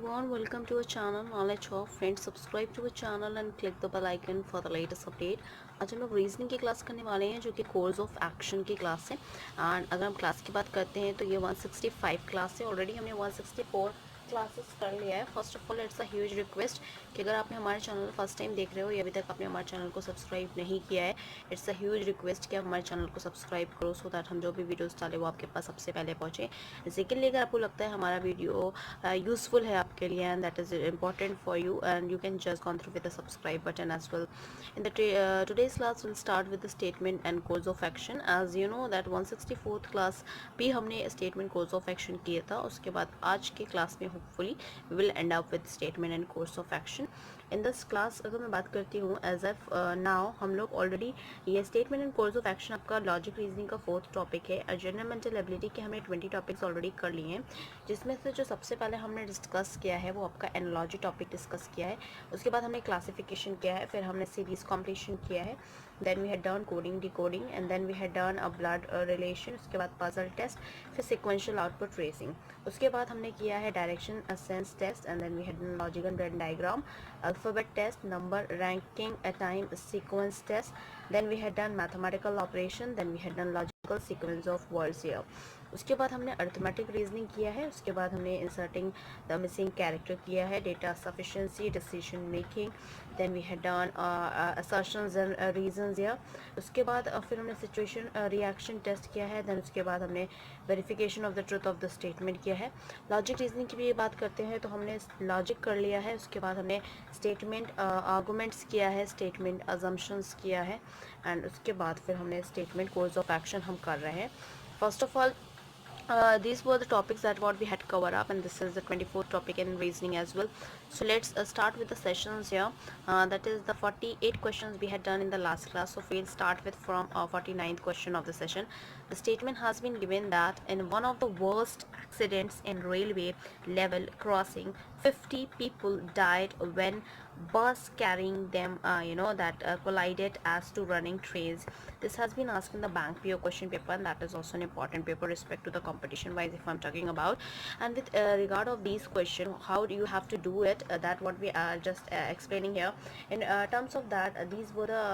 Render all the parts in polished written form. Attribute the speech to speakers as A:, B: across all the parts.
A: everyone, welcome to our channel Knowledge of Friends. Subscribe to our channel and click the bell icon for the latest update. आज हम लोग reasoning की class करने वाले हैं जो कि कोर्स ऑफ एक्शन की क्लास है। एंड अगर हम क्लास की बात करते हैं तो ये 165 क्लास है। ऑलरेडी हमने 164 क्लासेस कर लिया है। First of all it's a huge request कि अगर आपने हमारे चैनल फर्स्ट टाइम देख रहे हो या अभी तक आपने हमारे चैनल को सब्सक्राइब नहीं किया है, इट्स अ ह्यूज रिक्वेस्ट कि आप हमारे चैनल को सब्सक्राइब करो सो दैट हम जो भी वीडियोस डालें वो आपके पास सबसे पहले पहुँचे। सेकेंडली, अगर आपको लगता है हमारा वीडियो यूज़फुल है आपके लिए and that is important for you, and you can just gone through with the subscribe button as well. In the today's class we'll start with the statement and course of action. As you know that 164th class भी हमने statement course of action किया था। उसके बाद आज के class में hopefully we will end up with statement and course of action. In this class अगर मैं बात करती हूँ एज एफ नाउ, हम लोग ऑलरेडी ये statement and course of action आपका लॉजिक रीजनिंग का 4th टॉपिक है। जनरल मेंटल एबिलिटी के हमने 20 टॉपिक्स ऑलरेडी कर लिए हैं, जिसमें से जो सबसे पहले हमने डिस्कस किया है वो आपका एनालॉजी टॉपिक डिस्कस किया है। उसके बाद हमने क्लासिफिकेशन किया है, फिर हमने सीरीज कॉम्प्लीशन किया है, then we had done coding decoding and then we had done a blood relation. उसके बाद पजल टेस्ट, फिर सिक्वेंशियल आउटपुट ट्रेसिंग। उसके बाद हमने किया है direction sense test and then we had done logical brain diagram, alphabet test, number ranking, a time sequence test, then we had done mathematical operation, then we had done logical sequence of words here. उसके बाद हमने arithmetic reasoning किया है। उसके बाद हमने inserting the missing character किया है, data sufficiency, decision making, then we had done assertions and reasons here. उसके बाद फिर हमने सिचुएशन रिएक्शन टेस्ट किया है, देन उसके बाद हमने verification of the truth of the statement किया है। लॉजिक रीजनिंग की भी बात करते हैं तो हमने लॉजिक कर लिया है। उसके बाद हमने स्टेटमेंट आर्गूमेंट्स किया है, स्टेटमेंट अजम्पशंस किया है, एंड उसके बाद फिर हमने स्टेटमेंट कोर्स ऑफ एक्शन हम कर रहे हैं। First of all, these were the topics that what we had covered up, and this is the 24th topic in reasoning as well. So let's start with the sessions here. That is the 48 questions we had done in the last class, so we'll start with from 49th question of the session. The statement has been given that in one of the worst accidents in railway level crossing, 50 people died when bus carrying them collided as to running trains. This has been asked in the bank PO question paper, and that is also an important paper respect to the competition wise if I'm talking about. And with regard of these question, how do you have to do it, that what we are just explaining here. In terms of that, these were the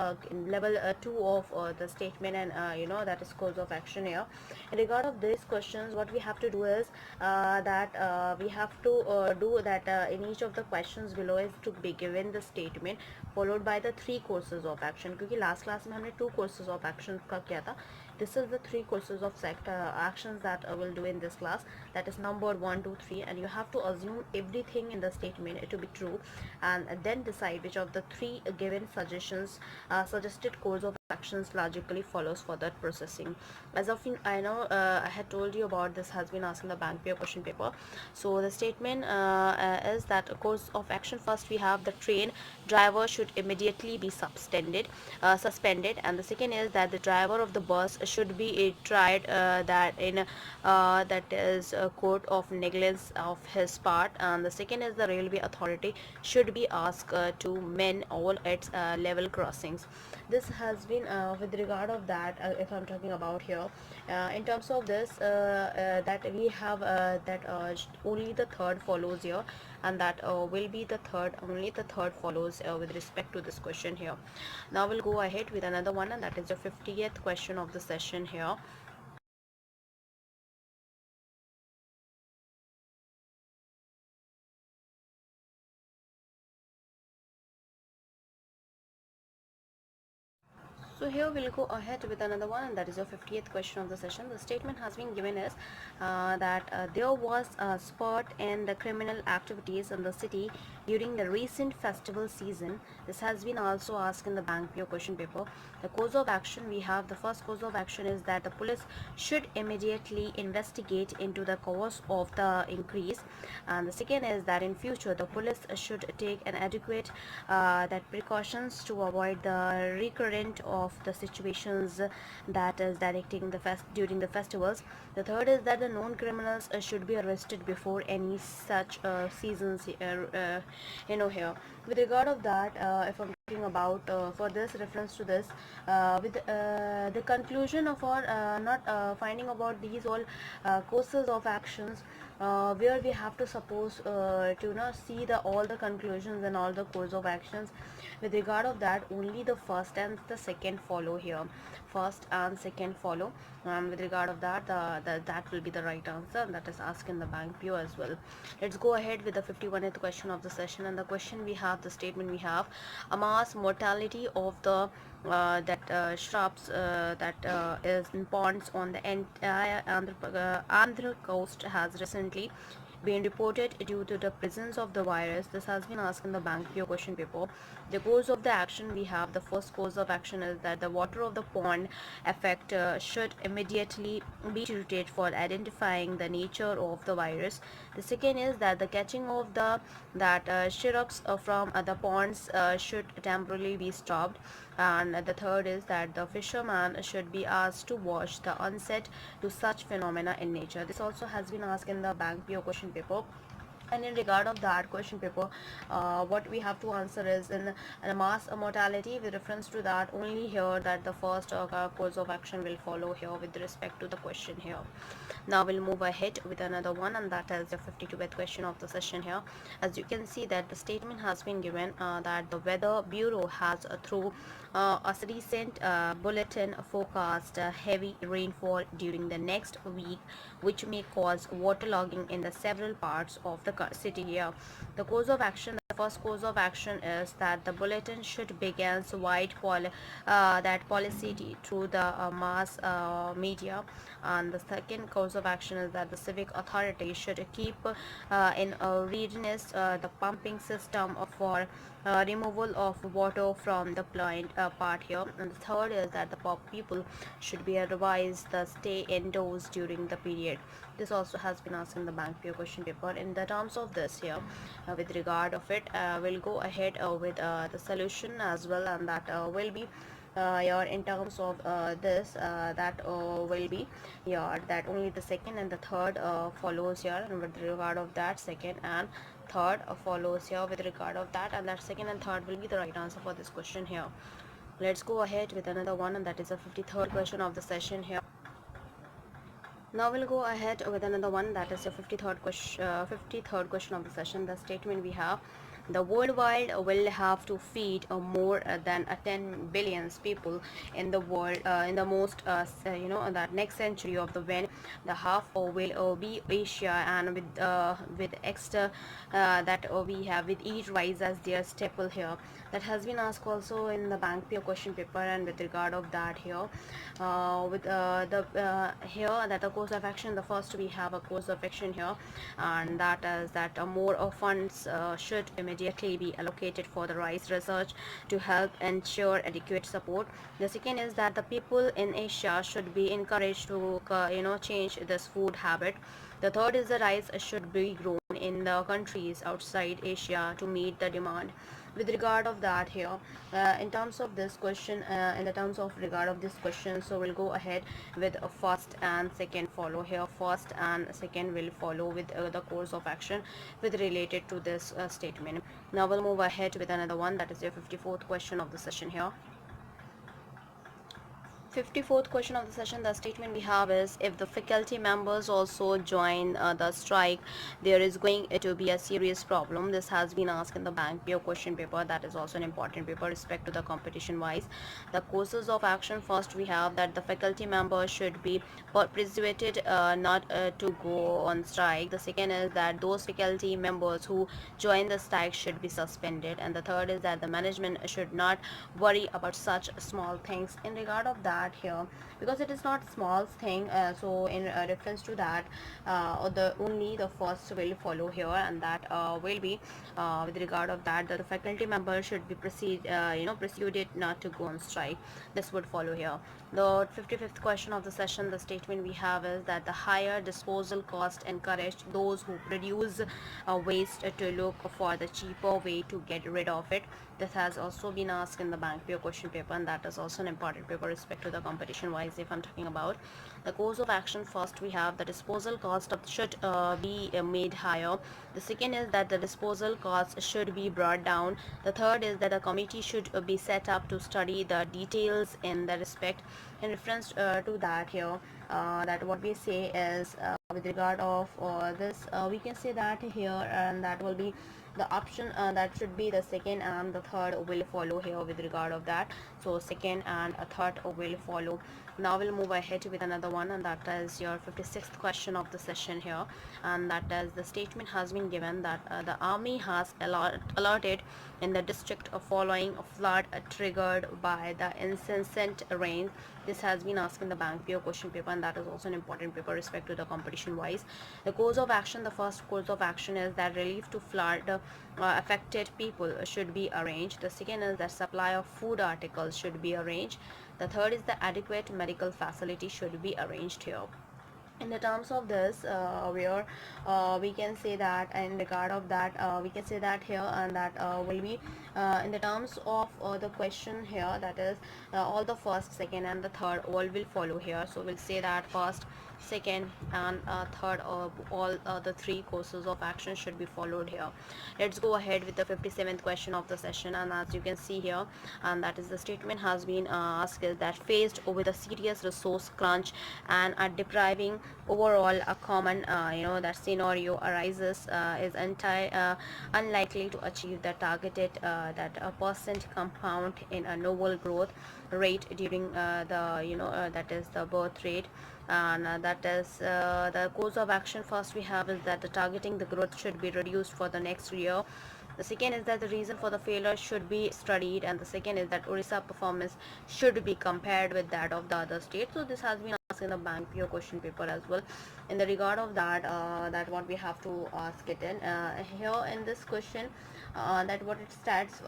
A: level 2 of the statement and that is course of action here. In regard of these questions, what we have to do is that we have to do that in each of the questions below is to be given the statement followed by the 3 courses of action, क्योंकि last class में हमने 2 courses of action का किया था. This is the 3 courses of actions that I will do in this class, that is number 1, 2, 3, and you have to assume everything in the statement to be true and then decide which of the 3 given suggested course of actions logically follows for that processing. As of I know I had told you about this has been asked in the bank paper question paper. So the statement is that a course of action, first we have the train driver should immediately be suspended, and the second is that the driver of the bus should be tried that in that is a court of negligence of his part, and the second is the railway authority should be asked to mend all its level crossings. This has been with regard of that if I'm talking about here. In terms of this that we have that only the third follows here, and that will be the third, only the third follows with respect to this question here. Now we'll go ahead with another one, and that is the 50th question of the session here. So here we'll go ahead with another one, and that is your 50th question of the session. The statement has been given as that there was a spurt in the criminal activities in the city during the recent festival season. This has been also asked in the bank PO question paper. The course of action, we have the first course of action is that the police should immediately investigate into the cause of the increase, and the second is that in future the police should take an adequate that precautions to avoid the recurrent of the situations that is directing the during the festivals. The third is that the known criminals should be arrested before any such seasons here. With regard of that, if I'm talking about for this reference to this with the conclusion of our not finding about these all courses of actions where we have to suppose to see the all the conclusions and all the course of actions. With regard of that, only the first and the second follow here, first and second follow, and with regard of that that will be the right answer, and that is asked in the bank PO as well. Let's go ahead with the 51st question of the session, and the question we have, the statement we have: a mass mortality of the shrubs that is in ponds on the entire Andhra coast has recently been reported due to the presence of the virus. This has been asked in the bank PO question paper. The course of the action we have, the first course of action is that the water of the pond effect should immediately be treated for identifying the nature of the virus. The second is that the catching of the syrups from the ponds should temporarily be stopped. And the third is that the fisherman should be asked to watch the onset to such phenomena in nature. This also has been asked in the bank PO question paper. And in regard of that question paper, what we have to answer is in a mass mortality. With reference to that, only here that the first course of action will follow here with respect to the question here. Now we'll move ahead with another one, and that is the 52th question of the session here. As you can see that the statement has been given that the Weather Bureau has through a recent bulletin forecast heavy rainfall during the next week, which may cause waterlogging in the several parts of the city here. The course of action, the first course of action is that the bulletin should begin wide that policy through the mass media, and the second course of action is that the civic authorities should keep in readiness the pumping system for removal of water from the plant part here. And the third is that the people should be advised to stay indoors during the period. This also has been asked in the bank PO question paper. In the terms of this here, with regard of it, we'll go ahead with the solution as well, and that will be your in terms of this that will be your that only the second and the third follows here, and with regard of that second and third follows here with regard of that, and that second and third will be the right answer for this question here. Let's go ahead with another one, and that is a 53rd question of the session here. Now we'll go ahead with another one, that is the 53rd question of the session. The statement we have: the worldwide will have to feed more than 10 billion people in the world in the most that next century of the when the half will be Asia, and with extra that we have with each rise as their staple here. That has been asked also in the bank PO question paper, and with regard of that here with the here that the course of action, the first we have a course of action here, and that is that more funds should immediately be allocated for the rice research to help ensure adequate support. The second is that the people in Asia should be encouraged to change this food habit. The third is the rice should be grown in the countries outside Asia to meet the demand. With regard of that here, in terms of this question, in the terms of regard of this question, so we'll go ahead with a first and second follow here. First and second will follow with the course of action with related to this statement. Now we'll move ahead with another one, that is the 54th question of the session here. 54th question of the session, the statement we have is: if the faculty members also join the strike, there is going to be a serious problem. This has been asked in the bank PO question paper. That is also an important paper respect to the competition wise. The courses of action, first we have that the faculty members should be persuaded not to go on strike. The second is that those faculty members who join the strike should be suspended, and the third is that the management should not worry about such small things. In regard of that here, because it is not small thing, so in reference to that only the first will follow here, and that will be with regard of that the faculty member should be persuaded not to go on strike. This would follow here. The 55th question of the session, the statement we have is that the higher disposal cost encouraged those who produce waste to look for the cheaper way to get rid of it. This has also been asked in the bank PO question paper, and that is also an important paper respect to the competition wise. If I'm talking about the course of action, first we have the disposal cost should be made higher. The second is that the disposal cost should be brought down. The third is that a committee should be set up to study the details in the respect. In reference to that here, that what we say is with regard of this, we can say that here, and that will be the option that should be the second and the third will follow here with regard of that. So second and a third will follow. Now we'll move ahead with another one, and that is your 56th question of the session here, and that is the statement has been given that the army has alerted in the district following a flood triggered by the incessant rain. This has been asked in the bank PO question paper, and that is also an important paper respect to the competition wise. The course of action, the first course of action is that relief to flood affected people should be arranged. The second is that supply of food articles should be arranged. The third is the adequate medical facility should be arranged here. In the terms of this, where we can say that in regard of that, we can say that here, and that will be in the terms of the question here, that is all the first, second and the third all will follow here. So we'll say that first, second and third, all the three courses of action should be followed here. Let's go ahead with the 57th question of the session, and as you can see here, and that is the statement has been asked is that faced with a serious resource crunch and are depriving overall a common that scenario arises is unlikely to achieve the targeted that a percent compound in a novel growth rate during that is the birth rate. And that is the course of action. First we have is that the targeting the growth should be reduced for the next year. The second is that the reason for the failure should be studied, and the second is that Orissa performance should be compared with that of the other states. So this has been asked in the bank PO question paper as well. In the regard of that, that what we have to ask it in here in this question, that what it states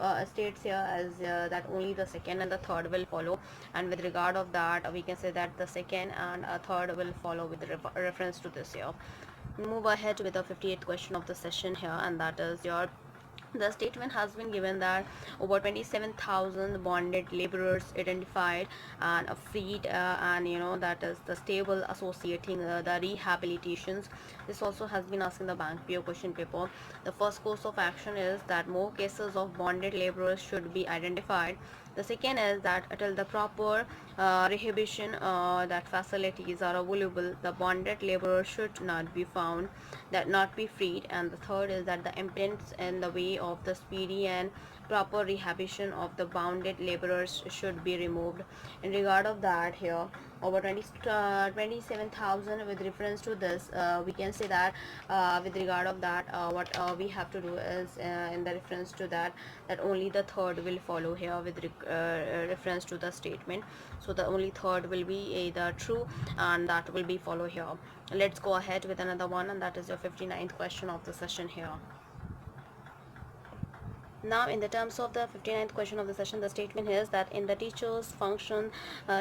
A: here as that only the second and the third will follow, and with regard of that we can say that the second and third will follow with reference to this here. Move ahead with the 58th question of the session here, and that is your the statement has been given that over 27,000 bonded laborers identified and freed, and that is the stable associating the rehabilitations. This also has been asked in the bank PO question paper. The first course of action is that more cases of bonded laborers should be identified. The second is that until the proper rehabilitation that facilities are available, the bonded laborers should not be found, that not be freed. And the third is that the impediments in the way of the speedy and proper rehabilitation of the bounded laborers should be removed. In regard of that here, over 27,000 with reference to this, we can say that with regard of that, what we have to do is in the reference to that, that only the third will follow here with reference to the statement. So the only third will be either true, and that will be follow here. Let's go ahead with another one, and that is your 59th question of the session here. Now in the terms of the 59th question of the session, the statement is that in the teacher's function,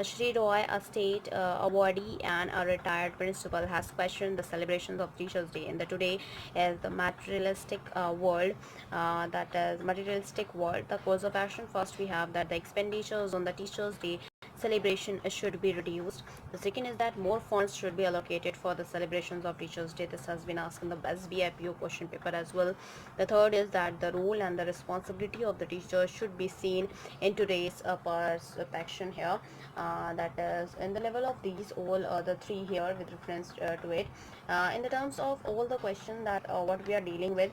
A: Shri Roy, a state awardee and a retired principal, has questioned the celebrations of Teachers Day in the today as the materialistic world, that is materialistic world. The course of action, first we have that the expenditures on the Teachers Day celebration should be reduced. The second is that more funds should be allocated for the celebrations of Teachers Day. This has been asked in the SBI PO question paper as well. The third is that the role and the responsibility of the teacher should be seen in today's perception here, that is in the level of these all the three here with reference to it. In the terms of all the question that what we are dealing with,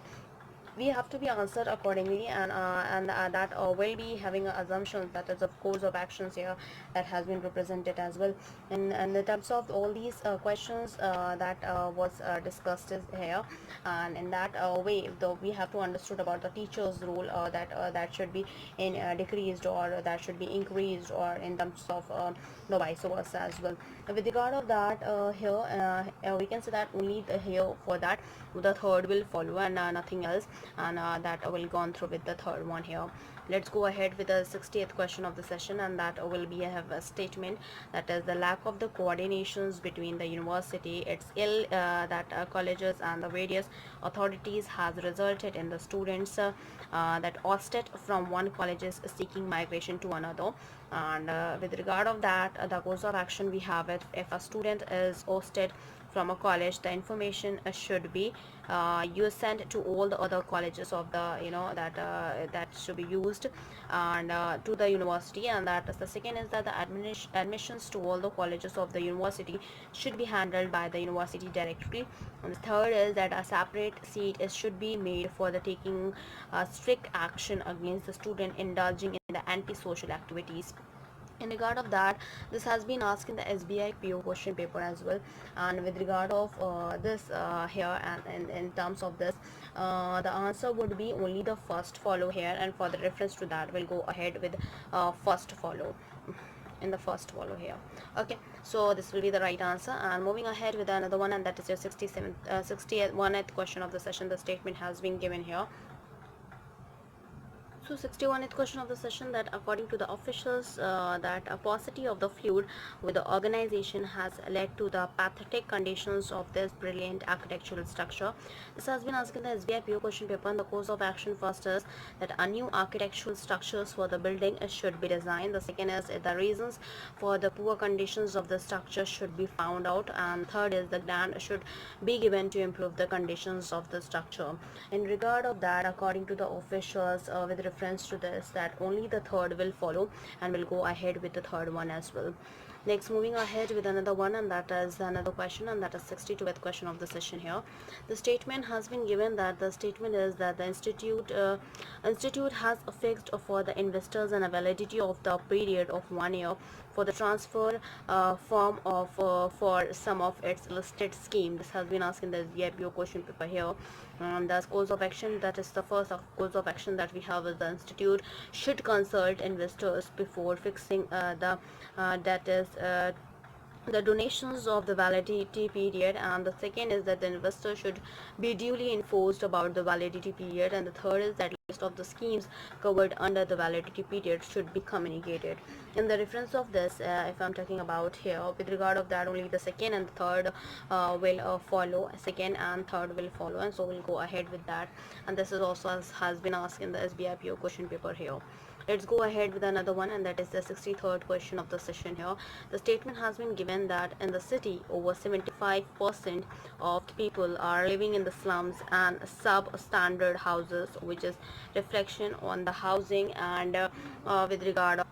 A: we have to be answered accordingly, and that will be having assumptions, that is of course of actions here that has been represented as well. And in terms of all these questions that was discussed is here, and in that way though we have to understood about the teacher's role, that should be in decreased, or that should be increased, or in terms of no vice versa as well. With regard of that here, we can say that only here for that the third will follow, and nothing else, and that will gone through with the third one here. Let's go ahead with the 60th question of the session, and that will be have a statement that is the lack of the coordinations between the university, its ill that colleges and the various authorities has resulted in the students that ousted from one college is seeking migration to another. And with regard of that, the course of action we have it: if a student is ousted from a college, the information should be you sent to all the other colleges of the that should be used, and to the university. And that is the second is that the admissions to all the colleges of the university should be handled by the university directly. And the third is that a separate seat should be made for the taking strict action against the student indulging in the antisocial activities. In regard of that, this has been asked in the SBI PO question paper as well. And with regard of this here, and in terms of this, the answer would be only the first follow here, and for the reference to that we'll go ahead with first follow in the first follow here. Okay, so this will be the right answer. And moving ahead with another one, and that is your 61st question of the session. The statement has been given here. So 61th question of the session, that according to the officials, that a paucity of the fluid with the organization has led to the pathetic conditions of this brilliant architectural structure. This has been asked in the SBI PO question paper. And the course of action first is that a new architectural structures for the building should be designed. The second is the reasons for the poor conditions of the structure should be found out. And third is the grant should be given to improve the conditions of the structure. In regard of that, according to the officials, with reference to this, that only the third will follow, and we'll go ahead with the third one as well. Next, moving ahead with another one, and that is another question, and that is 62th question of the session here. The statement has been given that the statement is that the institute has fixed for the investors and a validity of the period of 1 year for the transfer form of for some of its listed scheme. This has been asked in the SBI question paper here. The course of action, that is the first course of action that we have, is the institute should consult investors before fixing the that is the donations of the validity period. And the second is that the investor should be duly informed about the validity period. And the third is that list of the schemes covered under the validity period should be communicated. In the reference of this, if I'm talking about here, with regard of that, only the second and third will follow. Second and third will follow, and so we'll go ahead with that. And this is also has been asked in the SBI PO question paper here. Let's go ahead with another one, and that is the 63rd question of the session here. The statement has been given that in the city, over 75% of people are living in the slums and substandard houses, which is reflection on the housing. And with regard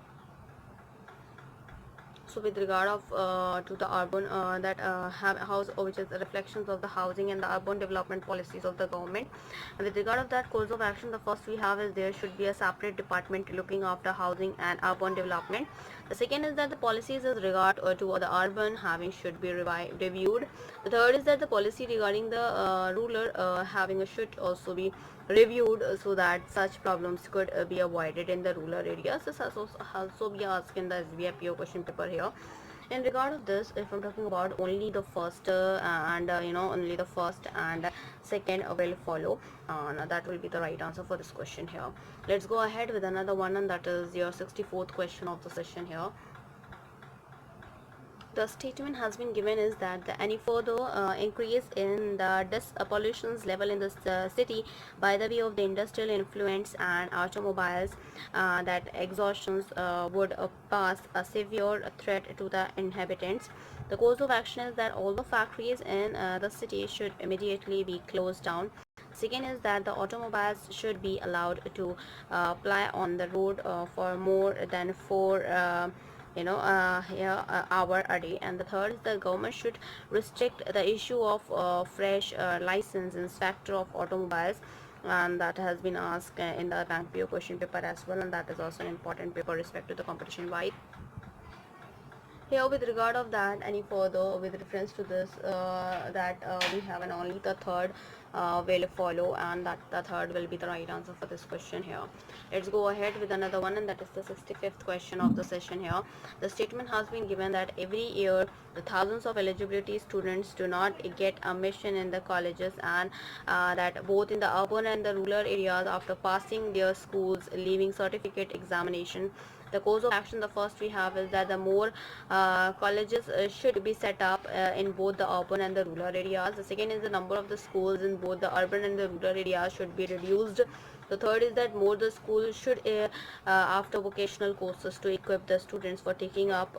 A: with regard of to the urban that have house, which is the reflections of the housing and the urban development policies of the government. And with regard of that course of action, the first we have is there should be a separate department looking after housing and urban development. The second is that the policies as regard to the urban having should be reviewed. The third is that the policy regarding the rural having should also be reviewed, so that such problems could be avoided in the rural areas. This has also be asked in the SBI PO question paper here. In regard of this, if I'm talking about only the first and only the first and second will follow, that will be the right answer for this question here. Let's go ahead with another one, and that is your 64th question of the session here. The statement has been given is that any further increase in the dust pollution level in the city by the way of the industrial influence and automobiles, that exhaustions would pose a severe threat to the inhabitants. The course of action is that all the factories in the city should immediately be closed down. Second is that the automobiles should be allowed to ply on the road for more than 4 hour a day. And the third is the government should restrict the issue of fresh license inspector of automobiles, and that has been asked in the bank PO question paper as well, and that is also an important paper respect to the competition wide. Here with regard of that, any further with reference to this, we have an only the third will follow, and that the third will be the right answer for this question here. Let's go ahead with another one, and that is the 65th question of the session here. The statement has been given that every year the thousands of eligibility students do not get admission in the colleges, and that both in the urban and the rural areas after passing their schools leaving certificate examination. The course of action, the first we have is that the more colleges should be set up in both the urban and the rural areas. The second is the number of the schools in both the urban and the rural areas should be reduced. The third is that more the schools should after vocational courses to equip the students for taking up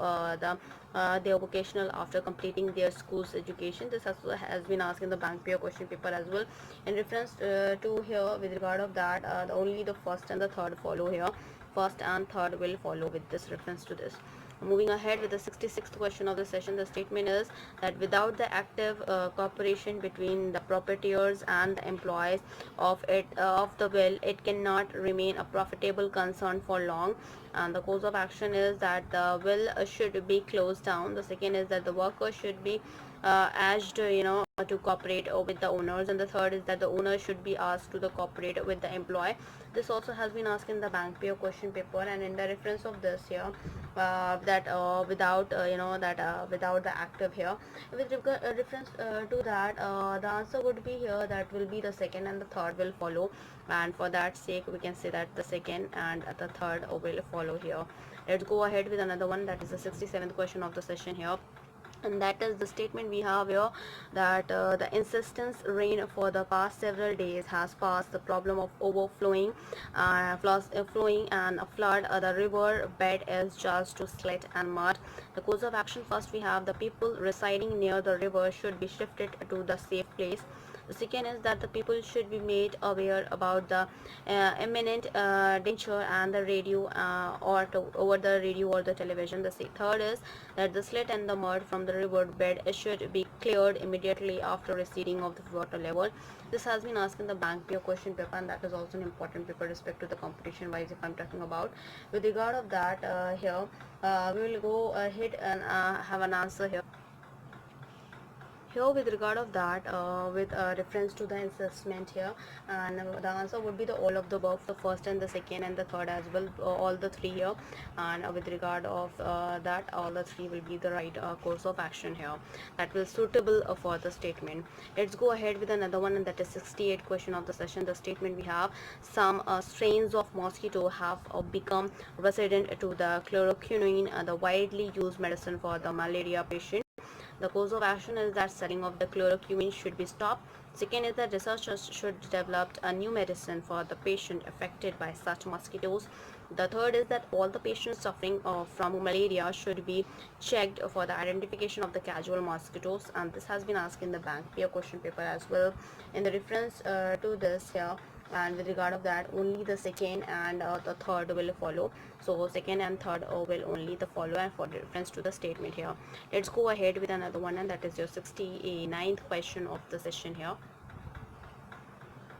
A: their vocational after completing their school's education. This has been asked in the bank paper question paper as well. In reference to here with regard of that, only the first and the third follow here. First and third will follow with this reference to this. Moving ahead with the 66th question of the session, the statement is that without the active cooperation between the proprietors and the employees of the will, it cannot remain a profitable concern for long. And the course of action is that the will should be closed down. The second is that the worker should be asked to cooperate with the owners, and the third is that the owner should be asked to the cooperate with the employee. This also has been asked in the bank paper question paper, and in the reference of this here, without the active here, with reference to that, the answer would be here that will be the second and the third will follow, and for that sake we can say that the second and the third will follow here. Let's go ahead with another one, that is the 67th question of the session here, and that is the statement we have here that the insistence rain for the past several days has passed the problem of overflowing flowing and a flood. The river bed is just to slit and mud. The course of action, first we have the people residing near the river should be shifted to the safe place. The second is that the people should be made aware about the imminent danger and the radio over the radio or the television. The third is that the slit and the mud from the river bed should be cleared immediately after receding of the water level. This has been asked in the bank paper question paper, and that is also an important paper respect to the competition wise if I'm talking about. With regard of that, here we will go ahead and have an answer here. Here with regard of that, with reference to the assessment here, and the answer would be the all of the above, the first and the second and the third as well, all the three here, and with regard of that, all the three will be the right course of action here that will suitable for the statement. Let's go ahead with another one, and that is 68th question of the session. The statement we have, some strains of mosquito have become resident to the chloroquine, the widely used medicine for the malaria patient. The course of action is that selling of the chloroquine should be stopped. Second is that researchers should develop a new medicine for the patient affected by such mosquitoes. The third is that all the patients suffering from malaria should be checked for the identification of the casual mosquitoes, and this has been asked in the bank paper question paper as well. In the reference to this here, and with regard of that, only the second and the third will follow. So second and third will only the follow, and for reference to the statement here, let's go ahead with another one, and that is your 69th question of the session here.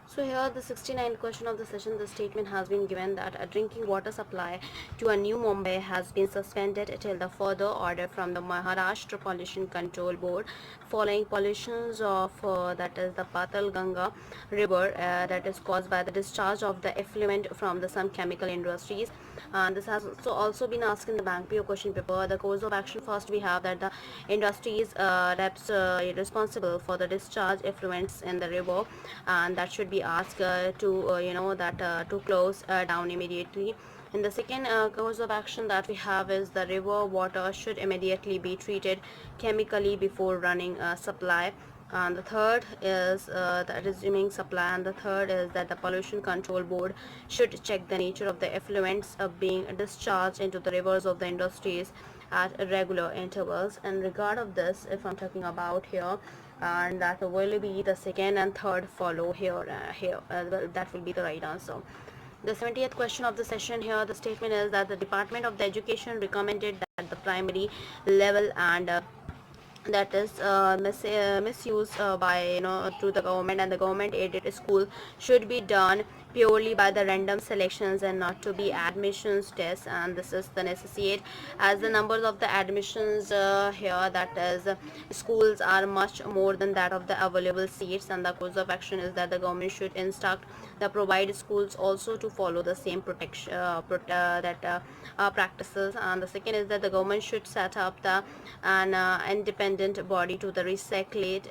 A: So here the 69th question of the session, the statement has been given that a drinking water supply to a New Mumbai has been suspended till the further order from the Maharashtra Pollution Control Board following pollutions of that is the Patal Ganga river that is caused by the discharge of the effluent from the some chemical industries. And this has also been asked in the bank paper question paper. The course of action, first we have that the industries reps responsible for the discharge effluents in the river, and that should be asked to close down immediately. In the second course of action that we have is the river water should immediately be treated chemically before running supply. And the third is the resuming supply, and the third is that the pollution control board should check the nature of the effluents being discharged into the rivers of the industries at regular intervals. In regard of this, if I'm talking about here, and that will be the second and third follow here. That will be the right answer. The 70th question of the session here, the statement is that the Department of the Education recommended that the primary level and that is misuse by to the government and the government aided school should be done purely by the random selections and not to be admissions tests, and this is the necessate as the numbers of the admissions here, that is schools, are much more than that of the available seats. And the course of action is that the government should instruct the provide schools also to follow the same protection practices. And the second is that the government should set up the an independent body to the regulate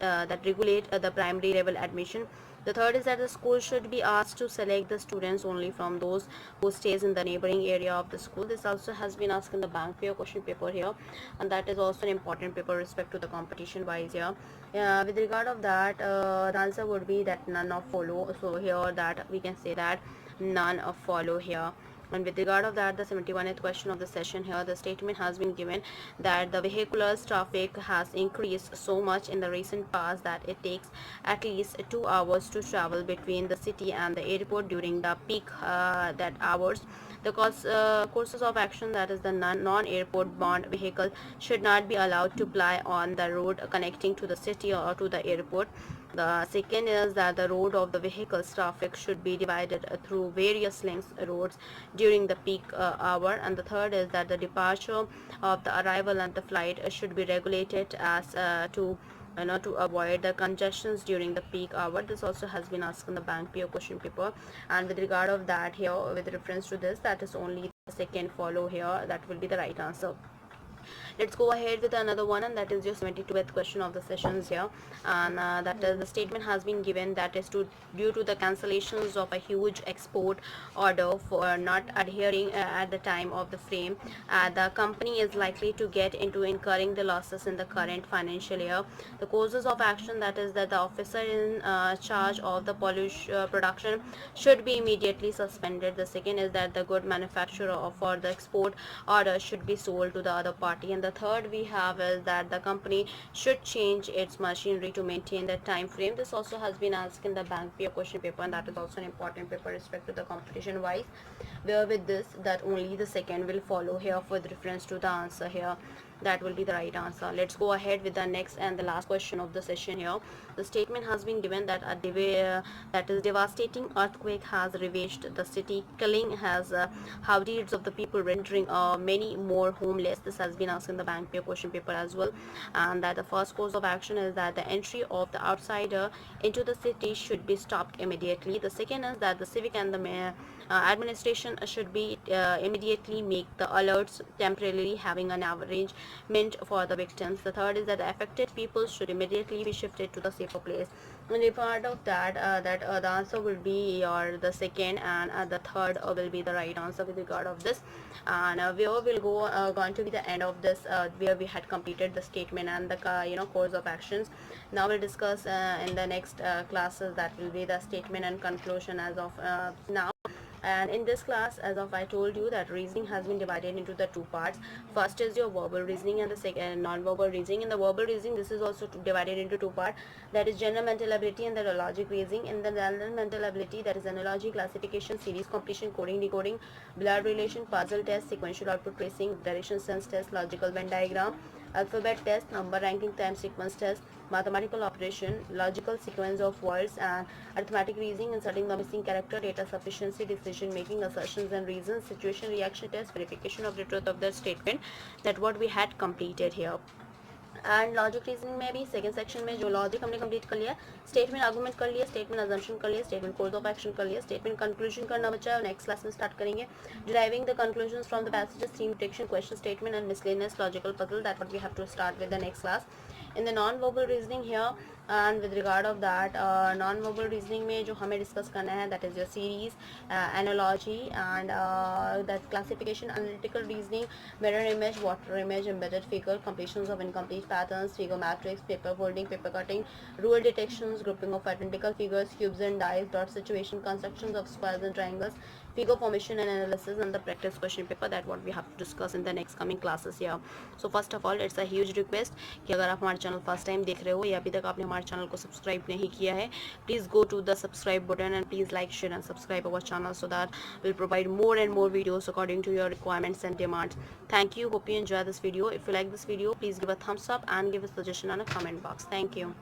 A: the primary level admission. The third is that the school should be asked to select the students only from those who stays in the neighboring area of the school. This also has been asked in the bank paper question paper here, and that is also an important paper respect to the competition wise here. With regard of that, the answer would be that none of follow. So here that we can say that none of follow here. And with regard of that, the 71st question of the session here, the statement has been given that the vehicular traffic has increased so much in the recent past that it takes at least 2 hours to travel between the city and the airport during the peak that hours. The courses of action, that is the non-airport bound vehicle should not be allowed to ply on the road connecting to the city or to the airport. The second is that the road of the vehicles traffic should be divided through various lengths roads during the peak hour. And the third is that the departure of the arrival and the flight should be regulated as to avoid the congestions during the peak hour. This also has been asked in the bank PO question paper, and with regard of that here, with reference to this, that is only the second follow here, that will be the right answer. Let's go ahead with another one, and that is your 72th question of the sessions here. And that is the statement has been given that is due to the cancellations of a huge export order for not adhering at the time of the frame, the company is likely to get into incurring the losses in the current financial year. The causes of action, that is that the officer in charge of the production should be immediately suspended. The second is that the good manufacturer for the export order should be sold to the other party. And the third we have is that the company should change its machinery to maintain the time frame. This also has been asked in the bank PO question paper, and that is also an important paper respect to the competition wise, where with this that only the second will follow here with reference to the answer here. That will be the right answer. Let's go ahead with the next and the last question of the session here. The statement has been given that that is devastating earthquake has ravaged the city, killing has hundreds of the people, rendering many more homeless. This has been asked in the bank paper question paper as well. And that the first course of action is that the entry of the outsider into the city should be stopped immediately. The second is that the civic and the administration should be immediately make the alerts temporarily having an arrangement for the victims. The third is that the affected people should immediately be shifted to the safer place. And a part of that, the answer will be the second, and the third will be the right answer with regard of this. And we will go going to be the end of this, where we had completed the statement and the course of actions. Now we'll discuss in the next classes, that will be the statement and conclusion as of now. And in this class, as of I told you, that reasoning has been divided into the two parts. First is your verbal reasoning, and the second non-verbal reasoning. In the verbal reasoning, this is also divided into two parts, that is general mental ability and the logic reasoning. In the general mental ability, that is analogy, classification, series completion, coding, decoding, blood relation, puzzle test, sequential output tracing, direction sense test, logical Venn diagram, alphabet test, number ranking, time sequence test, mathematical operation, logical sequence of words, and arithmetic reasoning, inserting the missing character, data sufficiency, decision making, assertions and reasons, situation reaction test, verification of the truth of the statement. That what we had completed here. And logic reasoning में भी second section में जो logic हमने complete कर लिया, statement argument कर लिया, statement assumption कर लिया, स्टेटमेंट कोर्स ऑफ एक्शन कर लिया, स्टेटमेंट कंक्लूजन करना बचा है, नेक्स्ट क्लास में स्टार्ट करेंगे deriving the conclusion from the passages, theme detection, question statement and miscellaneous logical puzzle. That what we have to start with the next class. In the non verbal reasoning here, and with regard of that non verbal reasoning में जो हमें discuss करना है, that is your series, analogy and that classification, analytical reasoning, mirror image, water image, embedded figure, कंप्लीशंस of incomplete patterns, figure matrix, paper folding, paper cutting, rule detections, grouping of identical figures, cubes and dice, dot situation, constructions of squares and triangles, figure formation and analysis, and the practice question paper. That what we have to discuss in the next coming classes here. So first of all, it's a huge request कि अगर आप हमारे channel first time देख रहे हो या अभी तक आपने हमारे चैनल को सब्सक्राइब नहीं किया है, please go to the subscribe button and please like, share and subscribe our channel so that we'll provide more and more videos according to your requirements and demands. Thank you. Hope you enjoy this video. If you like this video, please give a thumbs up and give a suggestion on a comment box. Thank you.